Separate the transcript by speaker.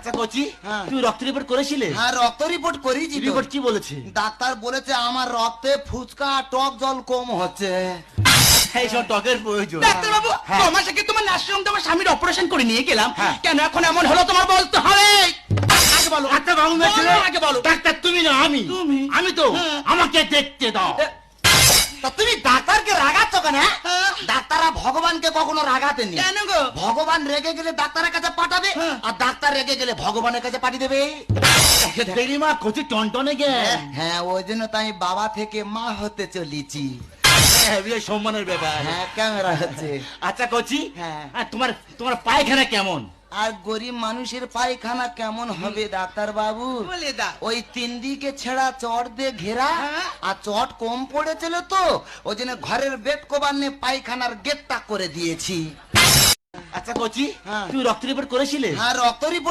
Speaker 1: আচ্ছা কচি,
Speaker 2: হ্যাঁ।
Speaker 1: তুই রক্ত রিপোর্ট করেছিলে?
Speaker 2: হ্যাঁ, রক্ত রিপোর্ট করিয়েছি তো।
Speaker 1: রিপোর্ট কি বলেছে?
Speaker 2: ডাক্তার বলেছে আমার রক্তে ফুচকা টক জল কম হচ্ছে।
Speaker 1: এই সব টকের প্রয়োজন।
Speaker 3: ডাক্তার বাবু,
Speaker 1: হ্যাঁ।
Speaker 3: তোমার সাথে তোমার নার্সিংহোম তোমার স্বামীর অপারেশন করে নিয়ে গেলাম,
Speaker 1: হ্যাঁ।
Speaker 3: কেন এখন এমন হলো তোমার বলতে হবে। আগে বলো।
Speaker 1: আচ্ছা বাবু মেয়েছিলে,
Speaker 3: বলো, আগে বলো।
Speaker 1: ডাক্তার তুমি না আমি?
Speaker 3: তুমি?
Speaker 1: আমি তো।
Speaker 3: হ্যাঁ।
Speaker 1: আমাকে দেখতে দাও।
Speaker 2: তা তুমি ডাক্তারকে রাগাচ্ছ কেন?
Speaker 3: হ্যাঁ।
Speaker 2: ডাক্তাররা ভগবানকে কখনো রাগাতেনি।
Speaker 3: কেন গো?
Speaker 2: ভগবান রেগে গেলে ডাক্তারের কাছে পাঠাবে,
Speaker 3: হ্যাঁ।
Speaker 2: আর ডাক্তার রেগে গেলে ভগবানের কাছে পাঠিয়ে দেবে।
Speaker 1: দেখলি মা কচি টনটনে গে।
Speaker 2: হ্যাঁ, ওই জন্য তো আমি বাবা থেকে মা হতে চলেছি।
Speaker 1: বিয়ে সম্মানের ব্যাপার।
Speaker 2: হ্যাঁ, ক্যামেরা হচ্ছে।
Speaker 1: আচ্ছা কচি,
Speaker 2: হ্যাঁ।
Speaker 1: তোমার তোমার পায়খানা কেমন?
Speaker 2: আর গরিব মানুষের পায়খানা কেমন হবে ডাক্তার বাবু?
Speaker 3: বলে দাও।
Speaker 2: ওই তিন দিকে ছেঁড়া চট দিয়ে ঘেরা,
Speaker 3: হ্যাঁ।
Speaker 2: আর চট কম পড়েছিল তো, ওই জন্য ঘরের বেড কভার নিয়ে পায়খানার গেটটা করে দিয়েছি।
Speaker 1: আচ্ছা কচি,
Speaker 2: হ্যাঁ।
Speaker 1: তুই রক্ত রিপোর্ট করেছিলে?
Speaker 2: হ্যাঁ, রক্ত রিপোর্ট